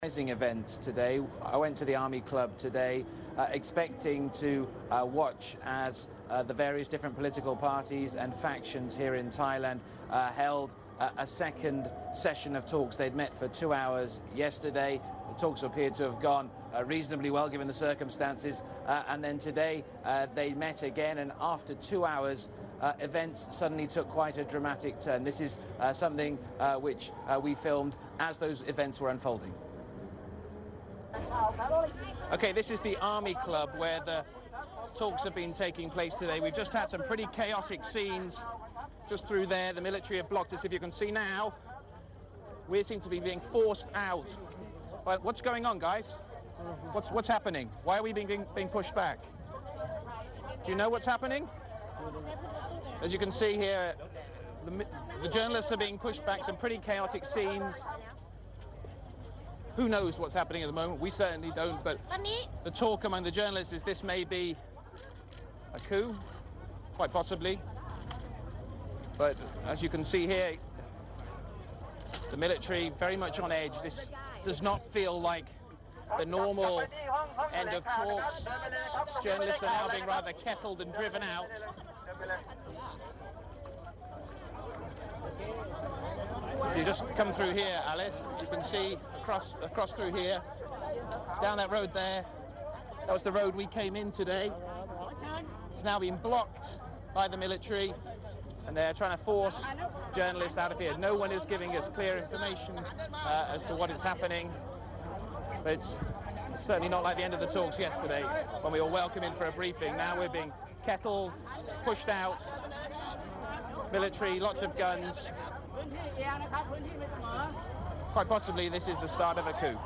Event today. I went to the Army Club today expecting to watch as the various different political parties and factions here in Thailand held a second session of talks. They'd met for 2 hours yesterday. The talks appeared to have gone reasonably well given the circumstances, and then today they met again, and after 2 hours events suddenly took quite a dramatic turn. This is something which we filmed as those events were unfolding. Okay, this is the Army Club where the talks have been taking place today. We've just had some pretty chaotic scenes just through there. The military have blocked us. If you can see now, we seem to be being forced out. What's going on, guys? What's happening? Why are we being pushed back? Do you know what's happening? As you can see here, the journalists are being pushed back. Some pretty chaotic scenes. Who knows what's happening at the moment? We certainly don't, but the talk among the journalists is this may be a coup, quite possibly. But as you can see here, the military very much on edge. This does not feel like the normal end of talks. Journalists are now being rather kettled and driven out. If you just come through here, Alice, you can see across through here, down that road there. That was the road we came in today. It's now been blocked by the military, and they're trying to force journalists out of here. No one is giving us clear information as to what is happening, but it's certainly not like the end of the talks yesterday when we were welcome in for a briefing. Now we're being kettled, pushed out, military, lots of guns. Quite possibly this is the start of a coup.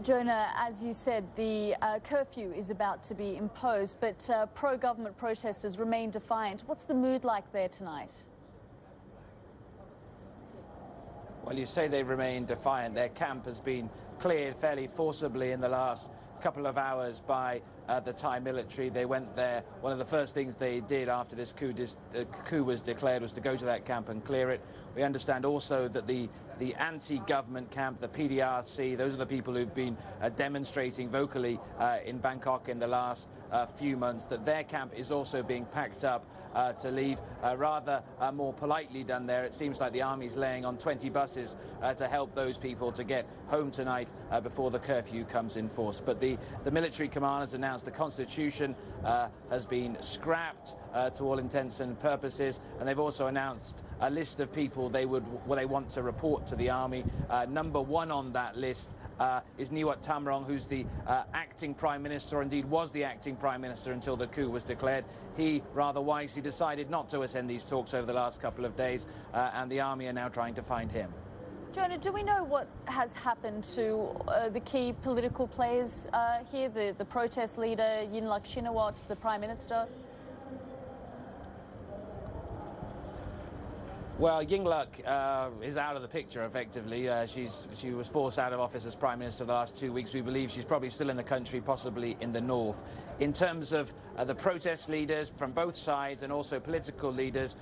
Jonah, as you said, the curfew is about to be imposed, but pro-government protesters remain defiant. What's the mood like there tonight? Well, you say they remain defiant. Their camp has been cleared fairly forcibly in the last couple of hours by the Thai military. They went there. One of the first things they did after this coup was declared was to go to that camp and clear it. We understand also that the anti-government camp, the PDRC, those are the people who've been demonstrating vocally in Bangkok in the last few months, that their camp is also being packed up to leave rather more politely done there. It seems like the army's laying on 20 buses to help those people to get home tonight before the curfew comes in force. But the military commanders announced the constitution has been scrapped to all intents and purposes, and they've also announced a list of people they want to report to the army. Number one on that list is Niwat Thamrong, who's the acting prime minister, or indeed was the acting prime minister until the coup was declared. He rather wisely decided not to attend these talks over the last couple of days, and the army are now trying to find him. Jonah, do we know what has happened to the key political players here, the protest leader, Yingluck Shinawatra, the prime minister? Well, Yingluck is out of the picture, effectively. She was forced out of office as Prime Minister the last 2 weeks. We believe she's probably still in the country, possibly in the north. In terms of the protest leaders from both sides and also political leaders,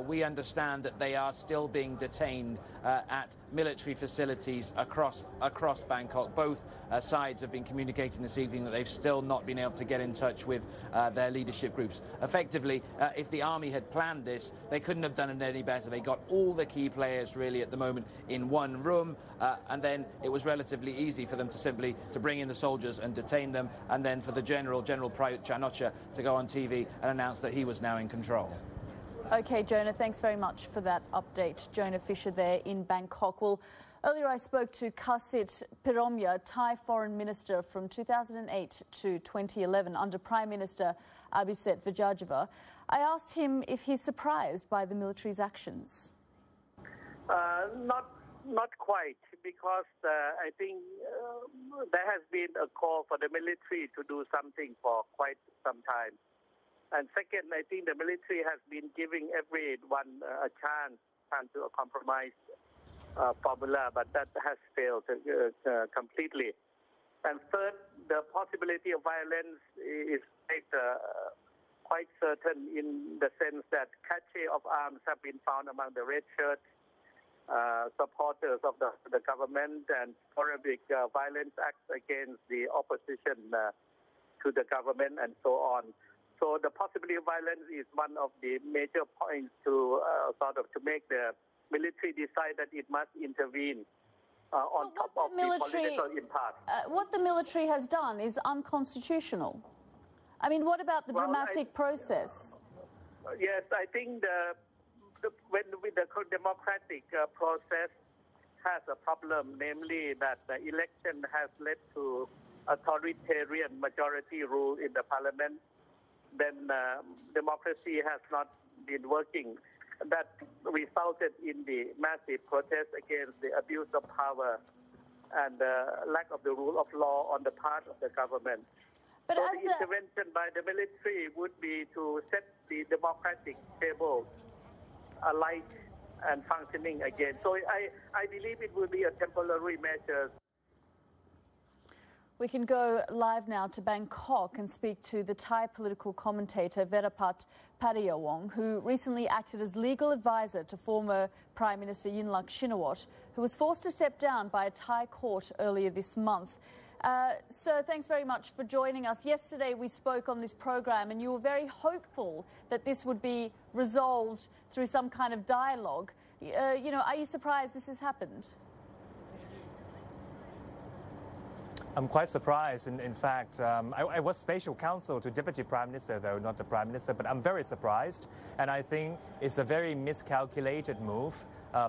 we understand that they are still being detained at military facilities across Bangkok. Both sides have been communicating this evening that they've still not been able to get in touch with their leadership groups. Effectively, if the army had planned this, they couldn't have done it any better. They got all the key players really at the moment in one room, and then it was relatively easy for them to bring in the soldiers and detain them, and then for the General Prayut Chan-o-cha to go on TV and announce that he was now in control. Okay, Jonah, thanks very much for that update. Jonah Fisher there in Bangkok. Well, earlier I spoke to Kasit Piromya, Thai Foreign Minister from 2008 to 2011 under Prime Minister Abhisit Vejjajiva. I asked him if he's surprised by the military's actions. Not quite, because I think there has been a call for the military to do something for quite some time. And second, I think the military has been giving everyone a chance to a compromise formula, but that has failed completely. And third, the possibility of violence is quite certain, in the sense that cache of arms have been found among the red shirts. supporters of the government and sporadic violence acts against the opposition to the government and so on. So the possibility of violence is one of the major points to to make the military decide that it must intervene on top of the political impasse. What the military has done is unconstitutional. I mean, what about the dramatic process? Yes, I think when the democratic process has a problem, namely that the election has led to authoritarian majority rule in the parliament, then democracy has not been working. That resulted in the massive protest against the abuse of power and lack of the rule of law on the part of the government. But so the intervention by the military would be to set the democratic table alight and functioning again. So I believe it will be a temporary measure. We can go live now to Bangkok and speak to the Thai political commentator Verapat Padiyawong, who recently acted as legal advisor to former Prime Minister Yingluck Shinawatra, who was forced to step down by a Thai court earlier this month. Sir, thanks very much for joining us. Yesterday we spoke on this program and you were very hopeful that this would be resolved through some kind of dialogue. Are you surprised this has happened? I'm quite surprised. In fact, I was special counsel to Deputy Prime Minister, though not the Prime Minister, but I'm very surprised. And I think it's a very miscalculated move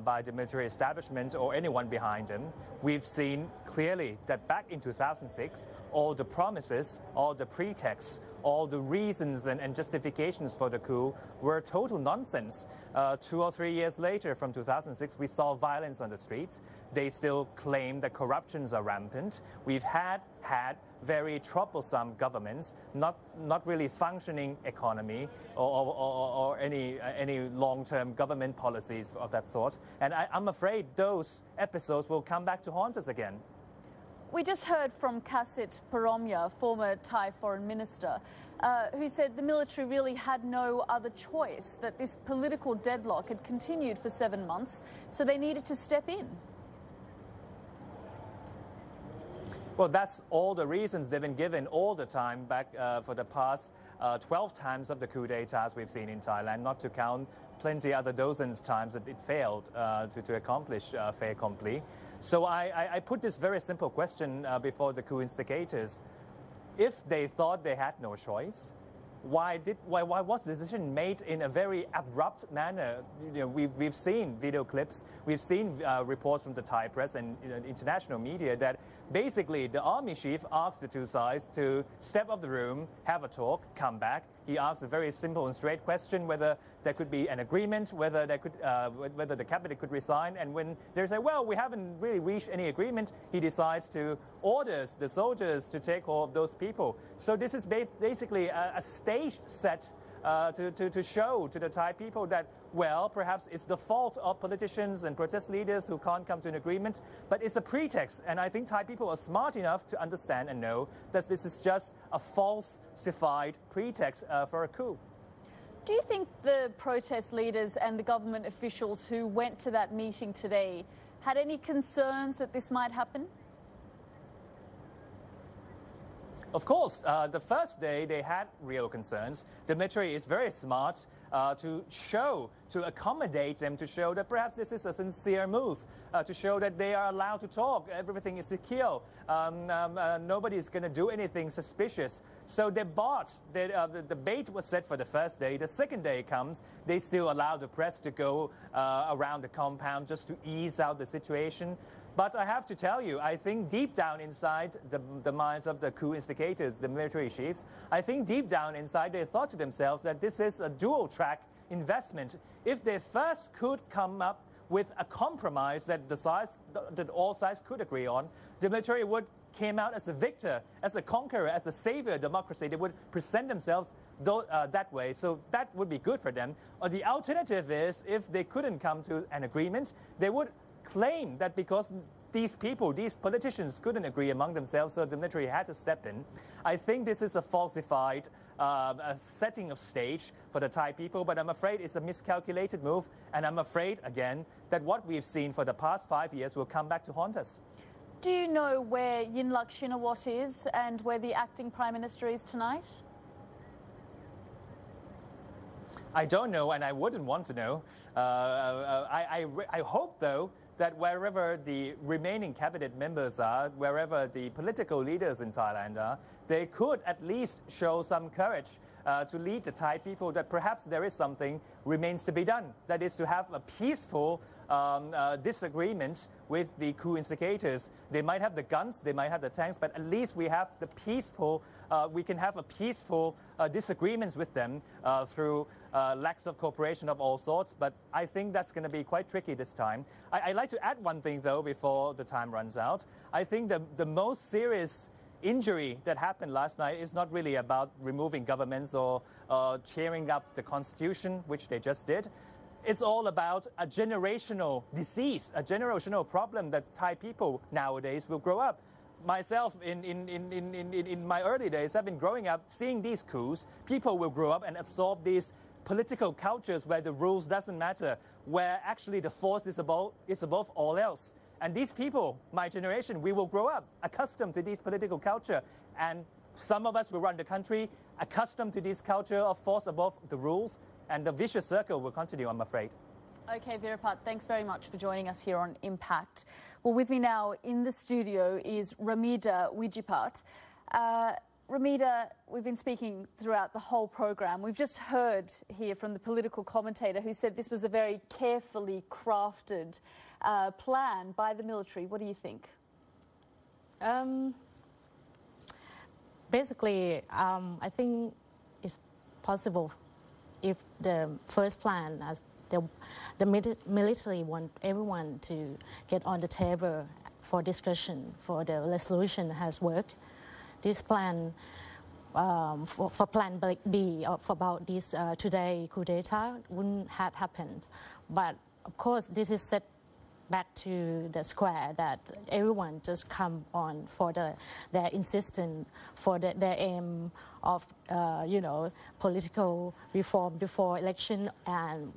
by the military establishment or anyone behind them. We've seen clearly that back in 2006, all the promises, all the pretexts, all the reasons and justifications for the coup were total nonsense. 2 or 3 years later, from 2006, we saw violence on the streets. They still claim that corruptions are rampant. We've had very troublesome governments, not really functioning economy or any long-term government policies of that sort. And I'm afraid those episodes will come back to haunt us again. We just heard from Kasit Paromya, former Thai foreign minister, who said the military really had no other choice, that this political deadlock had continued for 7 months, so they needed to step in. Well, that's all the reasons they've been given all the time back for the past 12 times of the coup d'etats we've seen in Thailand, not to count plenty other dozens times that it failed to accomplish fait accompli. So I put this very simple question before the coup instigators. If they thought they had no choice, why was the decision made in a very abrupt manner? We've seen video clips, we've seen reports from the Thai press and international media that basically the army chief asked the two sides to step up the room, have a talk, come back. He asked a very simple and straight question whether there could be an agreement, whether the cabinet could resign. And when they say, well, we haven't really reached any agreement, he decides to order the soldiers to take hold of those people. So this is basically a stage set to show to the Thai people that, well, perhaps it's the fault of politicians and protest leaders who can't come to an agreement, but it's a pretext. And I think Thai people are smart enough to understand and know that this is just a falsified pretext for a coup. Do you think the protest leaders and the government officials who went to that meeting today had any concerns that this might happen? Of course, the first day they had real concerns. The military is very smart to accommodate them, to show that perhaps this is a sincere move, to show that they are allowed to talk, everything is secure, nobody is going to do anything suspicious. So they bought, the bait was set for the first day. The second day comes, they still allow the press to go around the compound just to ease out the situation. But I have to tell you, I think deep down inside the minds of the coup instigators, the military chiefs, I think deep down inside they thought to themselves that this is a dual-track investment. If they first could come up with a compromise that all sides could agree on, the military would came out as a victor, as a conqueror, as a savior of democracy. They would present themselves that way. So that would be good for them. Or the alternative is, if they couldn't come to an agreement, they would claim that because these people, these politicians couldn't agree among themselves, so the military had to step in. I think this is a falsified a setting of stage for the Thai people, but I'm afraid it's a miscalculated move, and I'm afraid, again, that what we've seen for the past 5 years will come back to haunt us. Do you know where Yingluck Shinawatra is and where the acting Prime Minister is tonight? I don't know, and I wouldn't want to know. I hope, though, that wherever the remaining cabinet members are, wherever the political leaders in Thailand are, they could at least show some courage to lead the Thai people, that perhaps there is something remains to be done. That is to have a peaceful disagreement with the coup instigators. They might have the guns, they might have the tanks, but at least we have the peaceful, we can have a peaceful disagreements with them through lacks of cooperation of all sorts. But I think that's going to be quite tricky this time. I'd like to add one thing, though, before the time runs out. I think the most serious injury that happened last night is not really about removing governments or cheering up the constitution, which they just did. It's all about a generational disease, a generational problem that Thai people nowadays will grow up. Myself, in my early days, I've been growing up seeing these coups. People will grow up and absorb these political cultures where the rules doesn't matter, where actually the force is above all else. And these people, my generation, we will grow up accustomed to this political culture. And some of us will run the country accustomed to this culture of force above the rules. And the vicious circle will continue, I'm afraid. Okay, Virapat, thanks very much for joining us here on Impact. Well, with me now in the studio is Ramida Wijipat. Ramida, we've been speaking throughout the whole program. We've just heard here from the political commentator who said this was a very carefully crafted plan by the military. What do you think? Basically, I think it's possible if the first plan, as the military want everyone to get on the table for discussion, for the resolution has worked. This plan, for Plan B, for about this today coup d'etat, wouldn't have happened. But of course, this is set back to the square that everyone just come on for their insistence, for their aim of political reform before election, and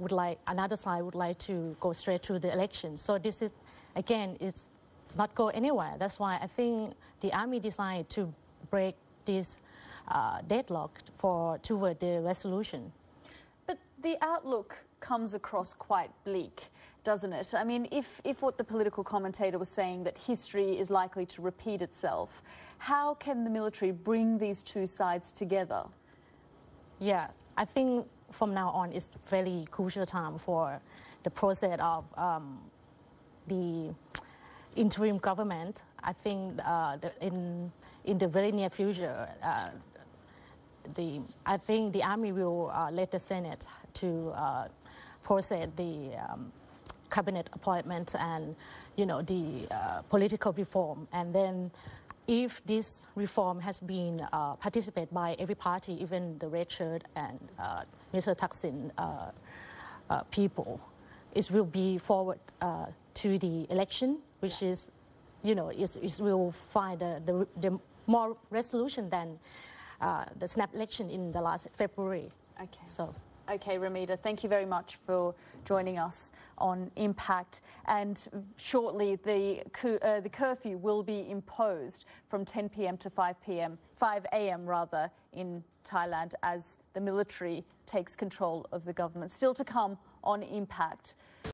another side would like to go straight to the election. So this is, again, it's not go anywhere. That's why I think the army decided to break this deadlock toward the resolution. But the outlook comes across quite bleak, doesn't it? I mean, if what the political commentator was saying, that history is likely to repeat itself, how can the military bring these two sides together? Yeah, I think from now on it's very crucial time for the process of the interim government. I think in the very near future, I think the army will let the Senate to process the cabinet appointment and the political reform, and then if this reform has been participated by every party, even the red shirt and Mr. Thaksin people, it will be forward to the election, which is, it will find the more resolution than the snap election in the last February. Okay. So. Okay, Ramida, thank you very much for joining us on Impact. And shortly, the curfew will be imposed from 10 p.m. to 5 a.m. rather, in Thailand, as the military takes control of the government. Still to come on Impact.